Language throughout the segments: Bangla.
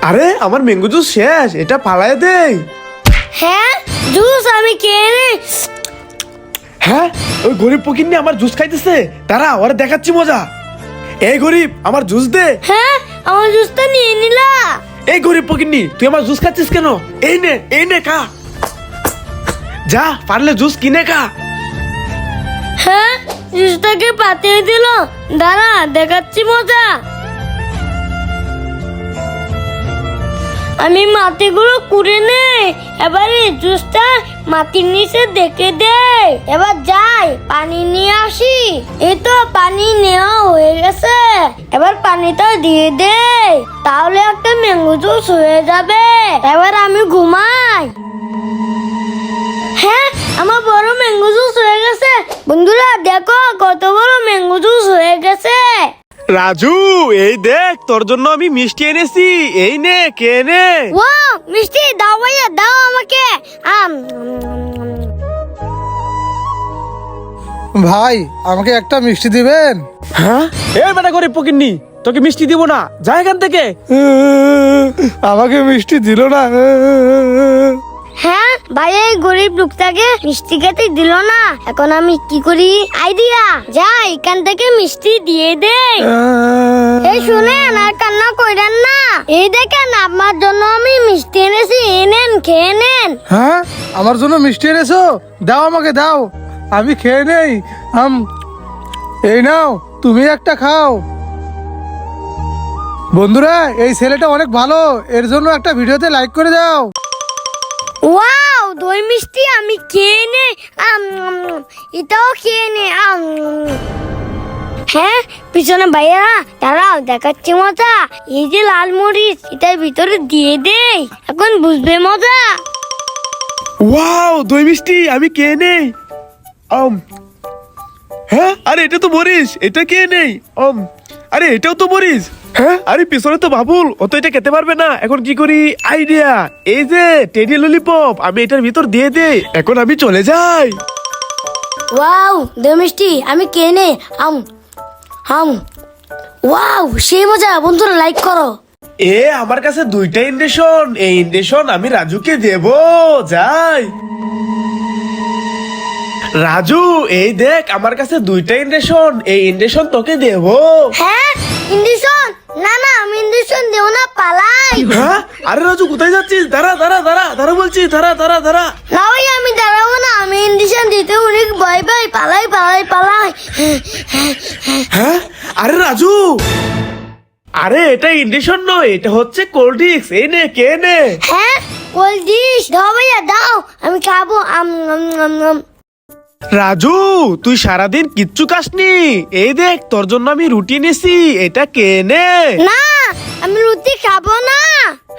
আরে আমার ম্যাঙ্গো জুস শেষ, এটা পালায় দেই। হ্যাঁ জুস আমি খেয়ে হ্যাঁ, ওই গরিব ফকিন্নি আমার জুস খাইতেছে, তারা ওরা দেখাচ্ছি মজা। এই গরিব আমার জুস দে। হ্যাঁ আমার জুসটা নিয়ে নিলা। এই গরিব ফকিন্নি তুই আমার জুস খাচ্ছিস কেন? এই নে খা, যা পারলে জুস কিনে খা। হ্যাঁ জুসটাকে পাতিয়ে দিল, দাঁড়া দেখাচ্ছি মজা। আমি মাটিগুলো কুড়ে নেই, এবার এই জুসটা মাটির নিচে দেখে দে। এবার যাই পানি নিয়ে আসি। এই তো পানি নেওয়া হয়ে গেছে, এবার পানিটা দিয়ে দে, তাহলে একটা ম্যাঙ্গো জুস হয়ে যাবে। এবার আমি ঘুমাই। হ্যাঁ আমার বড় ম্যাঙ্গো জুস হয়ে গেছে। বন্ধুরা দেখো কত বড় ম্যাঙ্গো জুস হয়ে গেছে। রাজু এই দেখ তোর জন্য আমি মিষ্টি এনেছি, এই নে কে নে। ওয়াও মিষ্টি দাও ভাইয়া, দাও আমাকে। ভাই আমাকে একটা মিষ্টি দিবেন? হ্যাঁ এই বেটা গরিব ফকিন্নি, তোকে মিষ্টি দিব না, যা এখান থেকে। আমাকে মিষ্টি দিল না। হ্যাঁ ভাইয়া এই গরিব লোকটাকে মিষ্টি খেতে দিল না, এখন আমি কি করি? আইডিয়া, যা এখান থেকে মিষ্টি দিয়ে দে। এই শুনেন আর কান্না কইরেন না, এই দেখেন আপনার জন্য আমি মিষ্টি এনেছি, এই নেন খেয়ে নেন। হ্যাঁ আমার জন্য মিষ্টি এনেছো? দাও আমাকে দাও, আমি খেয়ে নেই। এই নাও তুমি একটা খাও। বন্ধুরা এই ছেলেটা অনেক ভালো, এর জন্য একটা ভিডিওতে লাইক করে দাও। ওয়াও দই মিষ্টি আমি খেয়ে নে। এটাও খেয়ে নে। হ্যাঁ পিছনে ভাইয়া দাঁড়াও দেখাচ্ছি মজা। এই যে লাল মরিচ, এটার ভিতরে দিয়ে দে, এখন বুঝবে মজা। ওয়াও দই মিষ্টি আমি কে নেই। হ্যাঁ আরে এটা তো মরিস, এটা কে নেই। আরে এটাও তো মরিস। হ্যাঁ আরে পিছনে তো বাবুল, ও তো এটা খেতে পারবে না। এখন কি করি? আইডিয়া, এই যে টেডি ললিপপ আমি এটার ভিতর দিয়ে দে, এখন আমি চলে যাই। ওয়াও দই মিষ্টি আমি খেয়ে নে। ওয়াও সেই মজা। বন্ধুরা লাইক করো। আমার কাছে দুইটা ইন্ডেশন, এই ইন্ডেশন আমি রাজুকে দেব। যাই রাজু, এই দেখ আমার কাছে দুইটা ইন্ডেশন, এই ইন্ডেশন তোকে দেব। হ্যাঁ ইন্ডিশন? না না আমি ইন্ডিশন দেব না, পালাই। হ্যাঁ আরে রাজু কোথায় যাচ্ছিস? দাঁড়া দাঁড়া দাঁড়া দাঁড়া বলছি, দাঁড়া দাঁড়া দাঁড়া। না ভাই আমি দাঁড়াবো না, আমি ইন্ডিশন দিতে অনেক ভয় পাই, পালাই পালাই পালাই। হ্যাঁ আরে রাজু, আরে এটা ইন্ডেশন নয়, এটা হচ্ছে কোল্ড ড্রিঙ্কস, এই নে কে নে। হ্যাঁ কোল্ড ড্রিঙ্কস দাও ভাইয়া দাও, আমি খাবো। রাজু তুই সারাদিন কিচ্ছু খাসনি, এই দেখ তোর জন্য আমি রুটি এনেছি, এটা কে নে। না আমি রুটি খাবো না।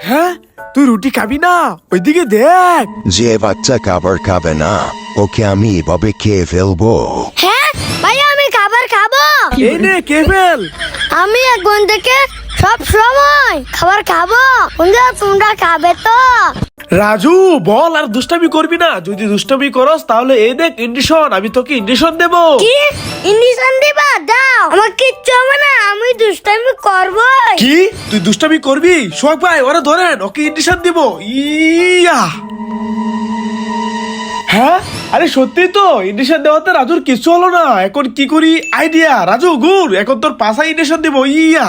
হ্যাঁ তুই রুটি খাবি না? ওইদিকে দেখ। যে বাচ্চা খাবার খাবে না ওকে আমি এভাবে খেয়ে ফেলবো। হ্যাঁ ভাইয়া আমি খাবার খাবো। এই নে কে ফেল। আমি এখন থেকে সব সময় খাবার খাবো। বন্ধুরা তোমরা খাবে তো? রাজু বল আর দুষ্টামি করবি না, যদি দুষ্টামি করস তাহলে এই দেখ ইন্ডিশন, আমি তোকে ইন্ডিশন দেব। কি ইন্ডিশন দিবা? দাও, আমার কিচ্ছু হবে না, আমি দুষ্টামি করবো। কি তুই দুষ্টামি করবি? সোহাগ ভাই ওরা ধরেন, ওকে ইন্ডিশন দিব। ইয়া হ্যাঁ আরে সত্যি তো ইন্ডিশন দেওয়াতে রাজুর কিছু হলো না, এখন কি করি? আইডিয়া, রাজু গুড়, এখন তোর পাশা ইন্ডিশন দিব। ইয়া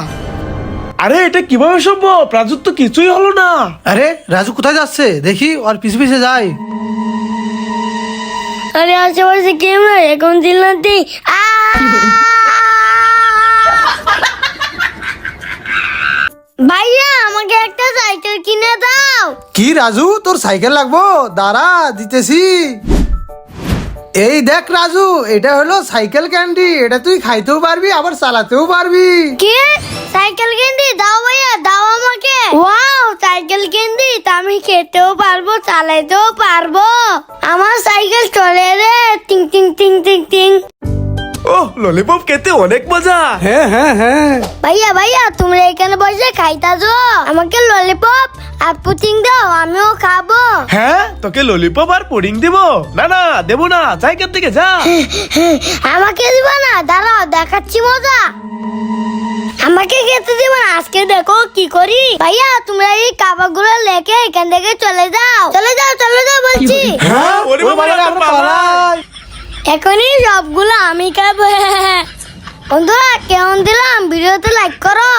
আরে এটা কিভাবে সম্ভব? রাজুর তো কিছুই হলো না। আরে রাজু কোথায় যাচ্ছে দেখি, ওর পিছে পিছে যাই। আরে আশেপাশে কেউ নাই, এখন চিল্লাতে। ভাইয়া আমাকে একটা সাইকেল কিনে দাও। কি রাজু তোর সাইকেল লাগবো? দাঁড়া দিতেছি। এই দেখ রাজু, এটা হলো সাইকেল ক্যান্ডি, এটা তুই খাইতেও পারবি আবার চালাতেও পারবি। কি সাইকেল কিনতে? দাও ভাইয়া দাও আমাকে। ওয়াও সাইকেল কিনতে, তা আমি খেতেও পারবো চালাতেও পারবো। আমার সাইকেল চলে রে, টিং টিং টিং টিং টিং। ও ললিপপ খেতে অনেক মজা। হ্যাঁ হ্যাঁ হ্যাঁ। ভাইয়া ভাইয়া তোমরা এখানে বসে খাইতাছো, আমাকে ললিপপ আর পুটিং দাও, আমিও খাবো। হ্যাঁ তোকে ললিপপ আর পুডিং দিব? না না দেবো না, জায়গার থেকে যা। আমাকে দিবা না? দাঁড়াও দেখাচ্ছি মজা। আমাকে খেতে দেবো না, আজকে দেখো কি করি। ভাইয়া তোমরা এই কাবাগুলো লেকে এখান থেকে চলে যাও, চলে যাও, চলে যাও বলছি। হ্যাঁ ওরে ওই বাবা, বাবারে, আমরা আমরা পালাই। পালাই। এখনই সবগুলো আমি খাবো। বন্ধুরা কেমন দিলাম, ভিডিওতে লাইক করো।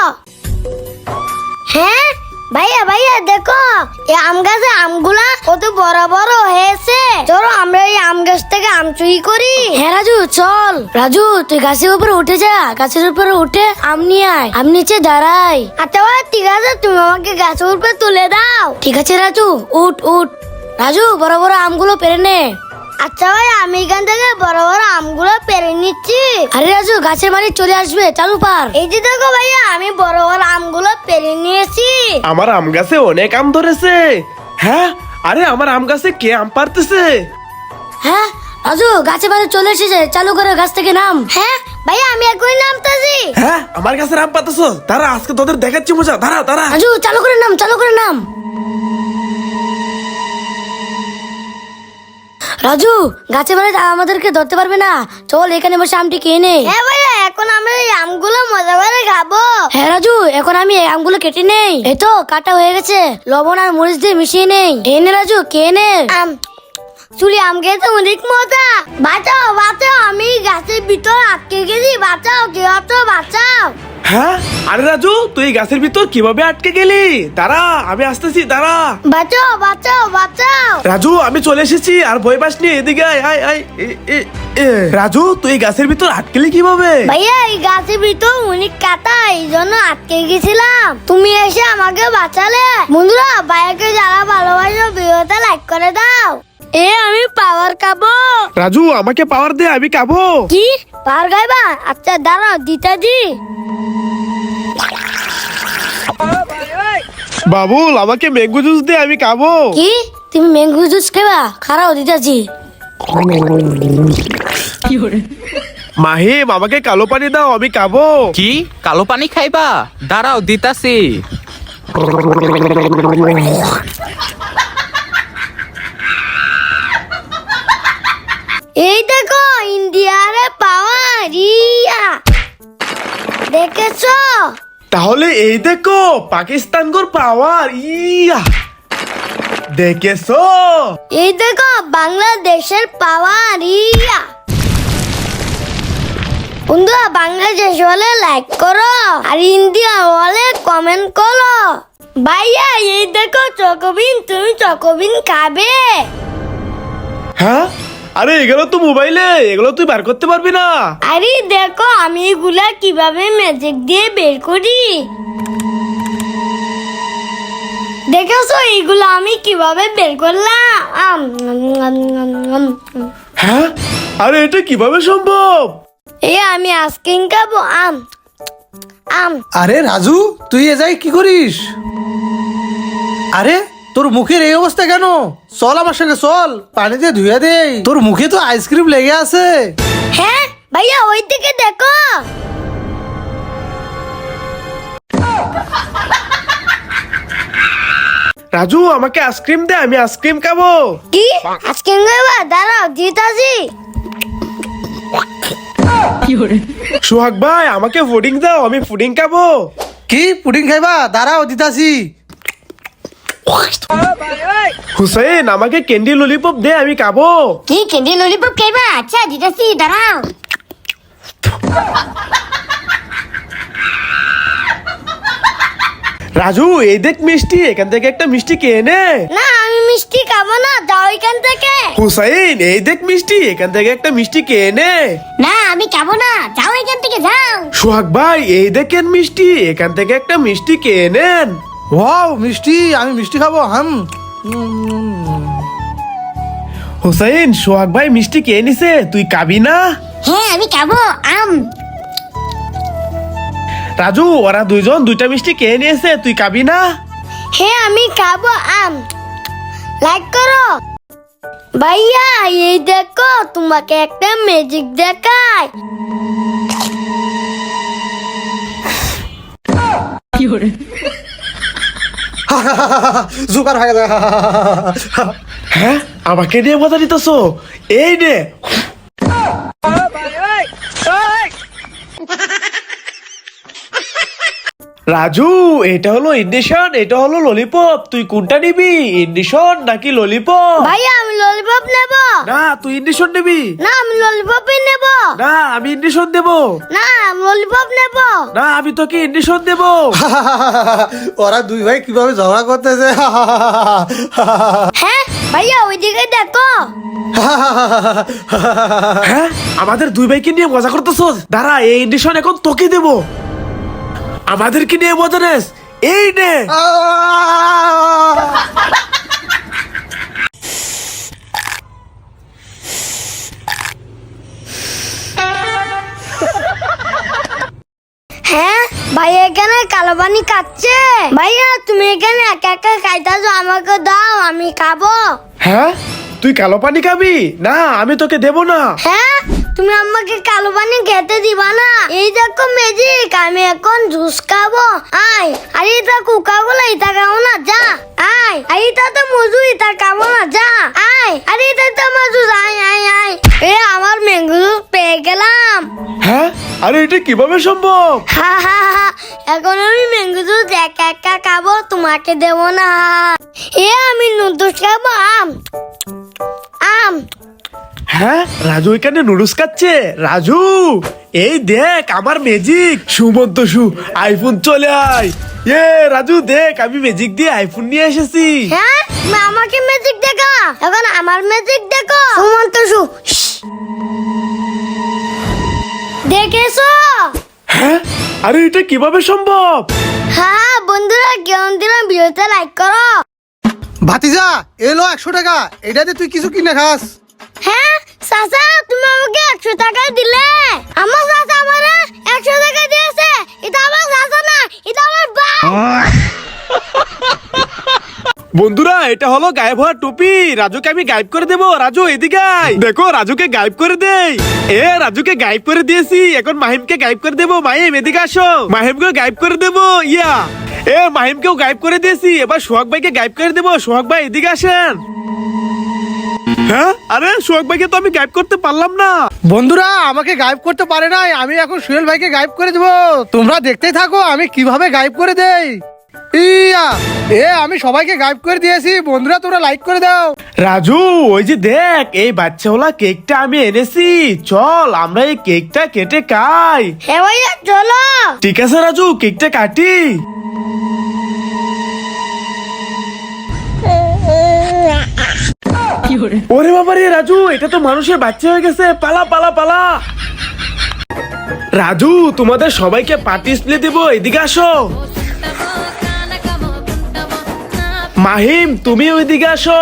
হ্যাঁ ভাইয়া ভাইয়া দেখো এই আম গাছে আমগুলা কত বড় বড় হয়েছে। চলো আমরা এই আম গাছ থেকে আম চুরি করি। হ্যাঁ রাজু চল। রাজু তুই গাছের উপরে উঠে যা, গাছের উপরে উঠে আম নিয়ে আয়, আম নিচে দাঁড়াই। আচ্ছা ভাই ঠিক আছে, তুমি আমাকে গাছের উপরে তুলে দাও। ঠিক আছে রাজু, উঠ উঠ। রাজু বড় বড় আমগুলো পেরে নে। আচ্ছা ভাই আমি এখান থেকে বড় বড় আমগুলো পেরে নিচ্ছি। আরে রাজু গাছের মাঝে চলে আসবে, চালু পার। এই যে দেখো ভাইয়া আমি বড় বড় আমগুলো পেরে নিয়েছি। আমার আম গাছে অনেক আম ধরেছে। হ্যাঁ আরে আমার আম গাছে কে আম পারতেছে? হ্যাঁ রাজু গাছের মাঝে চলে এসেছে, চালু করে গাছ থেকে নাম। হ্যাঁ ভাইয়া আমি এখনই নামতেছি। হ্যাঁ আমার গাছে আম পারতেছ, তারা আজকে তোদের দেখাচ্ছি মজা। দাঁড়া দাঁড়া। রাজু চালু করে নাম, চালু করে নাম। রাজু গাছে বেড়ে আমাদেরকে ধরতে পারবে না, চল এখানে বসে আমটি খেয়ে নে। হ্যাঁ ভাইয়া এখন আমরা এই আমগুলো মজা করে খাবো। হ্যাঁ রাজু এখন আমি এই আমগুলো কেটে নেই, এই তো কাটা হয়ে গেছে, লবণ আর মরিচ দিয়ে মিশিয়ে নেই। এই নে রাজু খেয়ে নে। চুরি আম খেতে অনেক মজা। বাঁচাও বাঁচাও, আমি গাছের ভিতর আটকে গেছি, বাঁচাও কেউ আছো, বাঁচাও। হ্যাঁ আরে রাজু তুই গাছের ভিতর কিভাবে আটকে গেলি? দাঁড়া আমি আসতেছি, দাঁড়া। বাঁচাও বাঁচাও বাঁচাও। রাজু আমি চলে এসেছি, আর ভয় পাস নি, এদিকে আয় আয় আয়। রাজু তুই গাছের ভিতর আটকেলি কিভাবে? ভাইয়া এই গাছের ভিতর অনেক কাটা, এই জন্য আটকে গেছিলাম, তুমি এসে আমাকে বাঁচালে। বন্ধুরা ভাইয়াকে যারা ভালোবাসো ভিডিওতে লাইক করে দাও। আমি পাওয়ার খাবো। রাজু আমাকে পাওয়ার দে, আমি খাবো। কি পাওয়ার খাইবা? আচ্ছা দাঁড়াও দিতাজি। বাবুল আমাকে ম্যাঙ্গো জুস দে, আমি খাবো। কি তুমি ম্যাঙ্গো জুস খাইবা? খারাও দিতাজি। মাহিম আমাকে কালো পানি দাও, আমি খাবো। কি কালো পানি খাইবা? দাঁড়াও দিতাছি। এই দেখো ইন্ডিয়ারে পাওয়ার ইয়া, দেখেছো? তাহলে এই দেখো পাকিস্তান গোর পাওয়ার ইয়া, দেখেছো? এই দেখো বাংলাদেশের পাওয়ার ইয়া। বন্ধুরা বাংলাদেশ হলে লাইক করো, আর ইন্ডিয়া হলে কমেন্ট করো। ভাইয়া এই দেখো চকোবিন, তুমি চকোবিন খাবে? হ্যাঁ আরে এগুলো তো মোবাইলে, এগুলো তুই বার করতে পারবি না। আরে দেখো আমি এগুলা কিভাবে ম্যাজিক দিয়ে বের করি, দেখেছো এইগুলো আমি কিভাবে বের করলাম। হ্যাঁ আরে এটা কিভাবে সম্ভব? এই আমি আইসক্রিম খাবো। আম আম। আরে রাজু তুই এ যাই কি করিস? আরে তোর মুখের এই অবস্থা কেন? চল আমার সঙ্গে চল, পানি দিয়ে ধুয়ে দে, তোর মুখে তো আইসক্রিম লেগে আছে। হ্যাঁ ভাইয়া ওই দিকে দেখো। রাজু আমাকে আইসক্রিম দে, আমি আইসক্রিম খাবো। কি আইসক্রিম খাবা? দাঁড়াও দিতাছি। সোহাগ ভাই আমাকে পুডিং দাও, আমি পুডিং খাবো। কি পুডিং খাইবা? দাঁড়াও দিতাছি। হুসেন আমাকে ক্যান্ডি ললিপপ দে, আমি খাবো। কি ক্যান্ডি ললিপপ খাইবা? আচ্ছা দিতাছি, দাঁড়াও। রাজু এই দেখ মিষ্টি, এখান থেকে একটা মিষ্টি খেয়ে নে। না আমি মিষ্টি খাবো না, যাও এখান থেকে। হুসাইন এই দেখ মিষ্টি, এখান থেকে একটা মিষ্টি খেয়ে নে। না আমি খাবো না, যাও এখান থেকে যাও। সোহাগ ভাই এই দেখেন মিষ্টি, এখান থেকে একটা মিষ্টি খেয়ে নেন। ওয়াও মিষ্টি, আমি মিষ্টি খাবো। হুসাইন সোহাগ ভাই মিষ্টি খেয়ে নিছে, তুই খাবি না? হ্যাঁ আমি খাবো। আম। রাজু ওরা দুইজন দুইটা মিষ্টি খেয়ে নিয়েছে, তুই খাবি না? হ্যাঁ আমি খাবো। আম। লাইক করো। ভাইয়া এই দেখো তোমাকে একটা ম্যাজিক দেখাই। জোকার হয়ে গেল। হ্যাঁ আমাকে নিয়ে মজা নিতেছো? এই নে। রাজু, এটা হলো ইন্ডিশন, এটা হলো ললিপপ, তুই কোনটা নিবি, ইন্ডিশন নাকি ললিপপ? ভাইয়া আমি ললিপপ নেব। না, তুই ইন্ডিশন নিবি। না আমি ললিপপই নেব। না, আমি ইন্ডিশন দেব। না আমি ললিপপ নেব। না, আমি তোকে ইন্ডিশন দেব। ওরা দুই ভাই কিভাবে ঝগড়া করতেছে। হ্যাঁ ভাইয়া ওইদিকে দেখো। হ্যাঁ, আমাদের দুই ভাইকে নিয়ে মজা করতেছস? দাঁড়া, এই ইন্ডিশন এখন তোকে দেব। আমাদেরকে নিয়ে মজা নেস, এই নে। হ্যাঁ ভাইয়া এখানে কালো পানি খাচ্ছে। ভাইয়া তুমি এখানে একা একা খাইতেছো, আমাকে দাও আমি খাবো। হ্যাঁ, তুই কালো পানি খাবি? না, আমি তোকে দেব না। হ্যাঁ তুমি আমাকে কালো পানি খেতে দিবা না? এই দেখো ম্যাজিক, আমি এখন জুস খাবো। আয়, আর এটা কোকা কোলা এটা খাবো না, যা। আয়, আর এটা তো মজু এটা খাবো না, যা। আয়, আর এটা তো মজু, আয় আয় আয়। আমার ম্যাঙ্গো জুস পেয়ে গেলাম। হ্যাঁ, আরে এটা কিভাবে সম্ভব? হা হা হা, এখন আমি ম্যাঙ্গো জুস একা একা খাবো, তোমাকে দেবো না। আমি নুডলস খাবো, আম আম। হ্যাঁ, রাজু এখানে নুডলস খাচ্ছে। রাজু, এই দেখ আমার ম্যাজিক। সুমন্ত আইফোন চলে আয়। রাজু দেখ, আমি ম্যাজিক দিয়ে আইফোন নিয়ে এসেছি। হ্যাঁ তুমি আমাকে ম্যাজিক দেখা, এখন আমার ম্যাজিক দেখো। সুমন্ত দেখেছো? হ্যাঁ, আরে এটা কিভাবে সম্ভব? হ্যাঁ বন্ধুরা, কেমন দিলাম ভিডিওতে লাইক করো। ভাতিজা এলো 100 টাকা, এটাতে তুই কিছু কিনে খাস। হ্যাঁ চাচা, তুমি আমাকে 100 টাকা দিলে। আমার চাচা আমারে 100 টাকা দিয়েছে। এটা আমার চাচা না, এটা আমার বাপ। বন্ধুরা, এটা হলো গায়েব হওয়ার টুপি। রাজুকে আমি গায়েব করে দেবো। রাজু এদিকে আয়। দেখো, রাজুকে গায়েব করে দেই। রাজুকে গায়েব করে দিয়েছি। এখন মাহিমকে গায়েব করে দেবো। মাহিম এদিকে আসো। মাহিমকে গায়েব করে দেবো। মাহিমকেও গায়েব করে দিয়েছি। এবার সোহাগ ভাইকে গায়েব করে দেবো। সোহাগ ভাই এদিকে আসেন। হ্যাঁ, আরে সোহাগ ভাইকে তো আমি গায়েব করতে পারলাম না। বন্ধুরা আমাকে গায়েব করতে পারে নাই, আমি এখন সুহেল ভাইকে গায়েব করে দেবো। তোমরা দেখতেই থাকো আমি কিভাবে গায়েব করে দেই। আমি সবাইকে গায়েব করে দিয়েছি। বন্ধুরা তোমরা লাইক করে দাও। রাজু, ওই যে দেখ, এই বাচ্চাওয়ালা কেকটা আমি এনেছি। চল আমরা এই কেকটা কেটে খাই। হ্যাঁ ভাইয়া চলো। ঠিক আছে রাজু, কেকটা কাটি। ওরে বাবা রে রাজু, এটা তো মানুষের বাচ্চা হয়ে গেছে। পালা পালা পালা। রাজু, তোমাদের সবাইকে পার্টি স্প্লে দেবো। এদিকে আসো। মাহিম, তুমি ওইদিকে আসো।